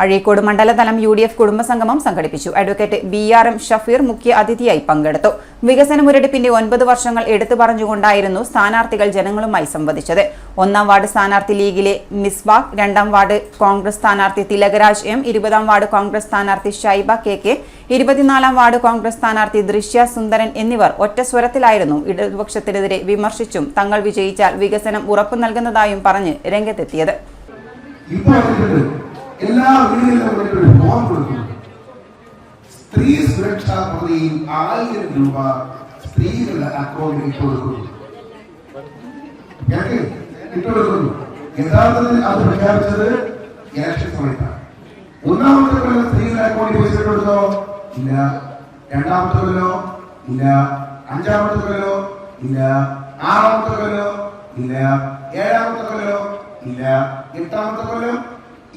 Azhikode മണ്ഡലതലം UDF കുടുംബസംഗമം സംഘടിപ്പിച്ചു. Advocate BRM Shafeer മുഖ്യ അതിഥിയായി പങ്കെടുത്തു. വികസന മുരടിപ്പിന്റെ 9 വർഷങ്ങൾ എടുത്തു പറഞ്ഞുകൊണ്ടായിരുന്നു സ്ഥാനാർത്ഥികൾ ജനങ്ങളുമായി സംവദിച്ചത്. 1-ാം വാർഡ് സ്ഥാനാർത്ഥി ലീഗിലെ മിസ്ബാഖ്, 2-ാം വാർഡ് കോൺഗ്രസ് സ്ഥാനാർത്ഥി തിലകരാജ് M, 20-ാം വാർഡ് കോൺഗ്രസ് സ്ഥാനാർത്ഥി ഷൈബ KK, 24-ാം വാർഡ് കോൺഗ്രസ് സ്ഥാനാർത്ഥി ദൃശ്യ സുന്ദരൻ എന്നിവർ ഒറ്റ സ്വരത്തിലായിരുന്നു ഇടതുപക്ഷത്തിനെതിരെ വിമർശിച്ചും തങ്ങൾ വിജയിച്ചാൽ വികസനം ഉറപ്പു നൽകുന്നതായും പറഞ്ഞ് രംഗത്തെത്തിയത്. എല്ലാ വീടുകളിലും ഒരു ഫോം കൊടുക്കുന്നു. സ്ത്രീ സുരക്ഷാ പദ്ധതിയിൽ 1000 രൂപ സ്ത്രീകളുടെ അക്കൗണ്ടിൽ ഇട്ടുകൊടുക്കുന്നു. യഥാർത്ഥത്തിൽ അത് പ്രഖ്യാപിച്ചത് ഇലക്ഷൻ സമയത്താണ്. 1-ാമത്തെ കൊല്ലം സ്ത്രീകളുടെ അക്കൗണ്ടിൽ പൈസ കൊടുത്തോ? ഇല്ല. 2-ാമത്തെ കൊല്ലോ ഇല്ല. 5-ാമത്തെ കൊല്ലോ ഇല്ല. 6-ാമത്തെ കൊല്ലോ ഇല്ല. 7-ാമത്തെ കൊല്ലോ ഇല്ല. 8-ാമത്തെ കൊല്ലം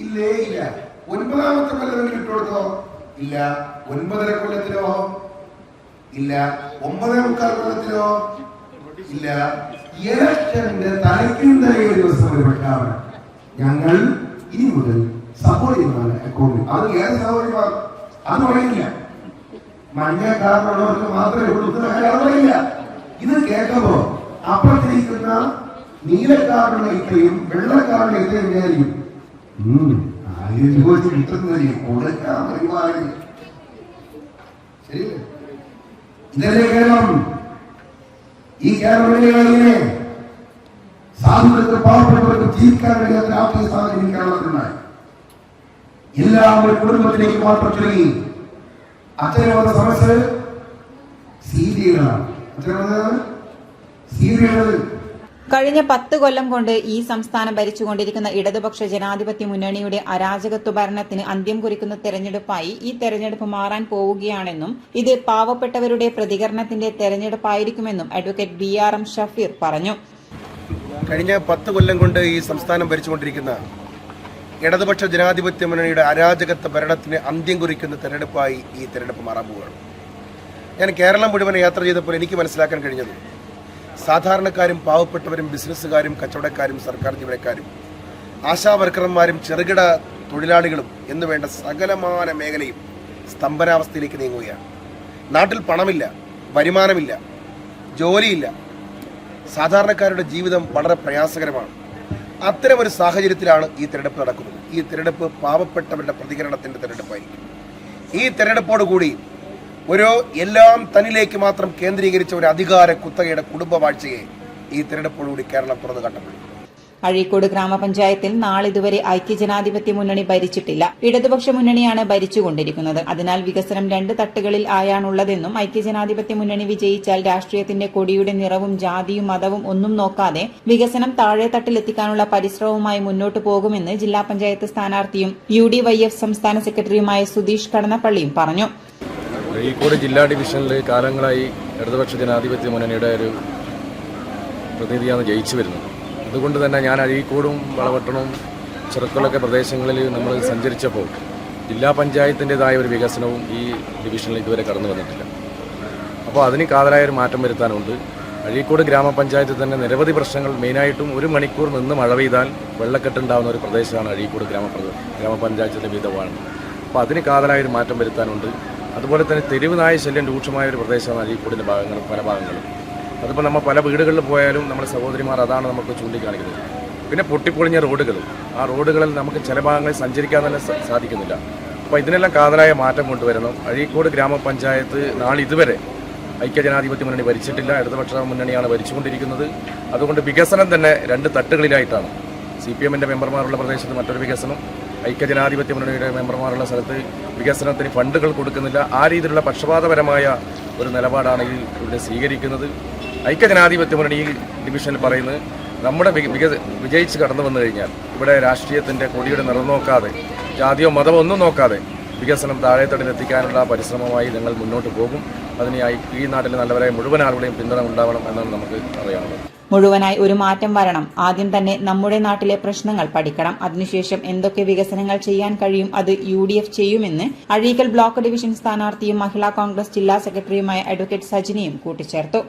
ഇല്ലേ ഇല്ല. 9-ാമത്തെ കൊല്ലത്തിൽ ഇട്ടുകൊടുത്തോ? ഇല്ല. 9.5 കൊല്ലത്തിലോ ഇല്ല. 9.25 കൊല്ലത്തിലോ ഇല്ല. ഇലക്ഷന്റെ തലയ്ക്കുണ്ടായ ദിവസം ഒരു പ്രഖ്യാപനം, ഞങ്ങൾ ഇനി മുതൽ സപ്പോർട്ട് ചെയ്യുന്നതാണ് അക്കൗണ്ടിൽ. അത് ഏത് സൗകര്യമാണ് അത് പറയില്ല. മഞ്ഞ കാർഡുള്ളവർക്ക് മാത്രമേ പറയില്ല. ഇത് കേൾക്കുമ്പോ അപ്പുറത്തിരിക്കുന്ന നീലക്കാർഡുള്ള ഇത്രയും വെള്ളക്കാരുടെ ഇത്രയും വിചാരിക്കും 1000 രൂപ കിട്ടുന്നതിന് കൊടുക്കാൻ പരിപാടി. ശരിയല്ലേ? ഇതല്ലേ കേരളം? ഈ കേരളത്തിലെ സാധുക്കൾക്ക് പാവപ്പെട്ടവർക്ക് ജീവിക്കാൻ കഴിയാത്ത രാഷ്ട്രീയ സാഹചര്യം കേരളത്തിലുണ്ടായി. എല്ലാം ഒരു കുടുംബത്തിലേക്ക് മാത്രം ചുരുങ്ങി. അത്തരം സമസ്യ സീരിയലാണ്. കഴിഞ്ഞ 10 കൊല്ലം കൊണ്ട് ഈ സംസ്ഥാനം ഭരിച്ചുകൊണ്ടിരിക്കുന്ന ഇടതുപക്ഷ ജനാധിപത്യ മുന്നണിയുടെ അരാജകത്വ ഭരണത്തിന് അന്ത്യം കുറിക്കുന്ന തെരഞ്ഞെടുപ്പായി ഈ തെരഞ്ഞെടുപ്പ് മാറാൻ പോവുകയാണെന്നും ഇത് പാവപ്പെട്ടവരുടെ പ്രതികരണത്തിന്റെ തെരഞ്ഞെടുപ്പായിരിക്കുമെന്നും അഡ്വക്കേറ്റ് BRM ഷഫീർ പറഞ്ഞു. കഴിഞ്ഞ 10 കൊല്ലം കൊണ്ട് ഈ സംസ്ഥാനം ഭരിച്ചുകൊണ്ടിരിക്കുന്ന ഇടതുപക്ഷ ജനാധിപത്യ മുന്നണിയുടെ അരാജകത്വ ഭരണത്തിന് അന്ത്യം കുറിക്കുന്ന തെരഞ്ഞെടുപ്പായി ഈ തെരഞ്ഞെടുപ്പ് മാറാൻ പോവുകയാണ്. ഞാൻ കേരളം മുഴുവൻ യാത്ര ചെയ്തപ്പോൾ എനിക്ക് മനസ്സിലാക്കാൻ കഴിഞ്ഞത് സാധാരണക്കാരും പാവപ്പെട്ടവരും ബിസിനസ്സുകാരും കച്ചവടക്കാരും സർക്കാർ ജീവനക്കാരും ആശാവർക്കർമാരും ചെറുകിട തൊഴിലാളികളും എന്നുവേണ്ട സകലമാന മേഖലയും സ്തംഭനാവസ്ഥയിലേക്ക് നീങ്ങുകയാണ്. നാട്ടിൽ പണമില്ല, വരുമാനമില്ല, ജോലിയില്ല. സാധാരണക്കാരുടെ ജീവിതം വളരെ പ്രയാസകരമാണ്. അത്തരമൊരു സാഹചര്യത്തിലാണ് ഈ തെരഞ്ഞെടുപ്പ് നടക്കുന്നത്. ഈ തെരഞ്ഞെടുപ്പ് പാവപ്പെട്ടവരുടെ പ്രതികരണത്തിൻ്റെ തെരഞ്ഞെടുപ്പായിരിക്കും. ഈ തെരഞ്ഞെടുപ്പോടുകൂടി ഒരു എല്ലാം തന്നിലേക്ക് മാത്രം കേന്ദ്രീകരിച്ച ഒരു അധികാര കുത്തകയുടെ കുടുംബവാഴ്ചയെ ഈ തെരഞ്ഞെടുപ്പോടുകൂടി കേരളം തുറന്നു കാട്ടപ്പെടും. അഴീക്കോട് ഗ്രാമപഞ്ചായത്തിൽ നാളിതുവരെ ഐക്യജനാധിപത്യ മുന്നണി ഭരിച്ചിട്ടില്ല. ഇടതുപക്ഷ മുന്നണിയാണ് ഭരിച്ചുകൊണ്ടിരിക്കുന്നത്. അതിനാൽ വികസനം 2 തട്ടുകളിൽ ആയാണുള്ളതെന്നും ഐക്യജനാധിപത്യ മുന്നണി വിജയിച്ചാൽ രാഷ്ട്രീയത്തിന്റെ കൊടിയുടെ നിറവും ജാതിയും മതവും ഒന്നും നോക്കാതെ വികസനം താഴെ തട്ടിലെത്തിക്കാനുള്ള പരിശ്രമവുമായി മുന്നോട്ടു പോകുമെന്ന് ജില്ലാ പഞ്ചായത്ത് സ്ഥാനാർത്ഥിയും UDYF സംസ്ഥാന സെക്രട്ടറിയുമായ സുധീഷ് കടന്നപ്പള്ളിയും പറഞ്ഞു. അഴീക്കോട് ജില്ലാ ഡിവിഷനിൽ കാലങ്ങളായി ഇടതുപക്ഷ ജനാധിപത്യ മുന്നണിയുടെ ഒരു പ്രതിനിധിയാണ് ജയിച്ചു വരുന്നത്. അതുകൊണ്ട് തന്നെ ഞാൻ അഴീക്കോടും വളപട്ടണവും ചെറുക്കുളൊക്കെ പ്രദേശങ്ങളിൽ നമ്മൾ സഞ്ചരിച്ചപ്പോൾ ജില്ലാ പഞ്ചായത്തിൻ്റെതായ ഒരു വികസനവും ഈ ഡിവിഷനിൽ ഇതുവരെ കടന്നു വന്നിട്ടില്ല. അപ്പോൾ അതിന് കാതലായ ഒരു മാറ്റം വരുത്താനുണ്ട്. അഴീക്കോട് ഗ്രാമപഞ്ചായത്തിൽ തന്നെ നിരവധി പ്രശ്നങ്ങൾ, മെയിനായിട്ടും 1 മണിക്കൂർ നിന്ന് മഴ പെയ്താൽ വെള്ളക്കെട്ടുണ്ടാകുന്ന ഒരു പ്രദേശമാണ് അഴീക്കോട് ഗ്രാമപഞ്ചായത്തിൻ്റെ വിധമാണ്. അപ്പോൾ അതിന് കാതലായൊരു മാറ്റം വരുത്താനുണ്ട്. അതുപോലെ തന്നെ തെരുവ് നായ ശല്യം രൂക്ഷമായ ഒരു പ്രദേശമാണ് അഴീക്കോടിൻ്റെ പല ഭാഗങ്ങളും. അതിപ്പോൾ നമ്മൾ പല വീടുകളിൽ പോയാലും നമ്മുടെ സഹോദരിമാർ അതാണ് നമുക്ക് ചൂണ്ടിക്കാണിക്കുന്നത്. പിന്നെ പൊട്ടിപ്പൊളിഞ്ഞ റോഡുകൾ, ആ റോഡുകളിൽ നമുക്ക് ചില ഭാഗങ്ങളിൽ സഞ്ചരിക്കാൻ തന്നെ സാധിക്കുന്നില്ല. അപ്പോൾ ഇതിനെല്ലാം കാതലായ മാറ്റം കൊണ്ടുവരണം. അഴീക്കോട് ഗ്രാമപഞ്ചായത്ത് നാളിതുവരെ ഐക്യജനാധിപത്യ മുന്നണി ഭരിച്ചിട്ടില്ല. ഇടതുപക്ഷ മുന്നണിയാണ് ഭരിച്ചുകൊണ്ടിരിക്കുന്നത്. അതുകൊണ്ട് വികസനം തന്നെ 2 തട്ടുകളിലായിട്ടാണ്. CPMന്റെ മെമ്പർമാരുള്ള പ്രദേശത്ത് മറ്റൊരു വികസനം, ഐക്യജനാധിപത്യ മുന്നണിയുടെ മെമ്പർമാരുള്ള സ്ഥലത്ത് വികസനത്തിന് ഫണ്ടുകൾ കൊടുക്കുന്നില്ല. ആ രീതിയിലുള്ള പക്ഷപാതപരമായ ഒരു നിലപാടാണ് ഇവിടെ സ്വീകരിക്കുന്നത്. ഐക്യജനാധിപത്യ മുന്നണി ഈ ഡിവിഷനിൽ പറയുന്നത് നമ്മുടെ വിജയിച്ച് കടന്നു വന്നു കഴിഞ്ഞാൽ ഇവിടെ രാഷ്ട്രീയത്തിൻ്റെ കൊടിയുടെ നിറം നോക്കാതെ, ജാതിയോ മതമോ ഒന്നും നോക്കാതെ വികസനം താഴെത്തട്ടിലെത്തിക്കാനുള്ള പരിശ്രമമായി ഞങ്ങൾ മുന്നോട്ട് പോകും. അതിനായി ഈ നാട്ടിലെ നല്ലവരായ മുഴുവൻ ആളുകളെയും പിന്തുണ ഉണ്ടാവണം എന്നാണ് നമുക്ക് അറിയാനുള്ളത്. മുഴുവനായി ഒരു മാറ്റം വരണം. ആദ്യം തന്നെ നമ്മുടെ നാട്ടിലെ പ്രശ്നങ്ങൾ പഠിക്കണം. അതിനുശേഷം എന്തൊക്കെ വികസനങ്ങൾ ചെയ്യാൻ കഴിയും അത് UDF ചെയ്യുമെന്ന് അഴീക്കൽ ബ്ലോക്ക് ഡിവിഷൻ സ്ഥാനാർത്ഥിയും മഹിളാ കോൺഗ്രസ് ജില്ലാ സെക്രട്ടറിയുമായ അഡ്വക്കേറ്റ് സജിനിയും കൂട്ടിച്ചേർത്തു.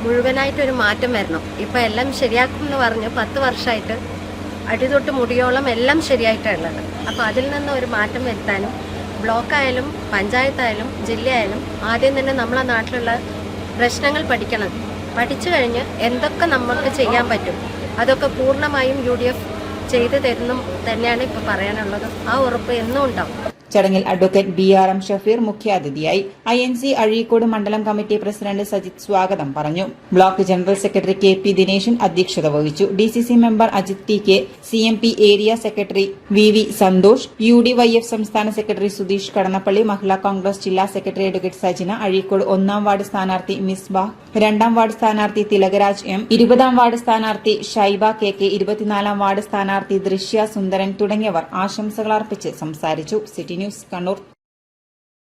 മുഴുവനായിട്ടൊരു മാറ്റം വരണം. ഇപ്പം എല്ലാം ശരിയാക്കും എന്ന് പറഞ്ഞ് 10 വർഷമായിട്ട് അടിതൊട്ട് മുടിയോളം എല്ലാം ശരിയായിട്ടുള്ളത്. അപ്പോൾ അതിൽ നിന്ന് ഒരു മാറ്റം വരുത്താനും ബ്ലോക്കായാലും പഞ്ചായത്തായാലും ജില്ലയായാലും ആദ്യം തന്നെ നമ്മളെ നാട്ടിലുള്ള പ്രശ്നങ്ങൾ പഠിക്കണം. പഠിച്ചു കഴിഞ്ഞ് എന്തൊക്കെ നമുക്ക് ചെയ്യാൻ പറ്റും അതൊക്കെ പൂർണ്ണമായും UDF ചെയ്തു തരുന്നു തന്നെയാണ് ഇപ്പോൾ പറയാനുള്ളത്. ആ ഉറപ്പ് എന്നും ഉണ്ടാവും. ചടങ്ങിൽ അഡ്വക്കേറ്റ് BRM ഷഫീർ മുഖ്യാതിഥിയായി. INC അഴീക്കോട് മണ്ഡലം കമ്മിറ്റി പ്രസിഡന്റ് സജിത് സ്വാഗതം പറഞ്ഞു. Block general secretary KP Dineshan അധ്യക്ഷത വഹിച്ചു. DCC member Ajith TK, CMP area secretary VV Santhosh, UDYF സംസ്ഥാന സെക്രട്ടറി സുധീഷ് കടന്നപ്പള്ളി, മഹിളാ കോൺഗ്രസ് ജില്ലാ സെക്രട്ടറി അഡ്വക്കേറ്റ് സജിന, അഴീക്കോട് 1-ാം വാർഡ് സ്ഥാനാർത്ഥി മിസ്ബാഹ്, 2-ാം വാർഡ് സ്ഥാനാർത്ഥി തിലകരാജ് M, 20-ാം വാർഡ് സ്ഥാനാർത്ഥി ഷൈബ KK, 24-ാം വാർഡ് സ്ഥാനാർത്ഥി ദൃശ്യ സുന്ദരൻ തുടങ്ങിയവർ ആശംസകൾ അർപ്പിച്ച് സംസാരിച്ചു. City news Kannur.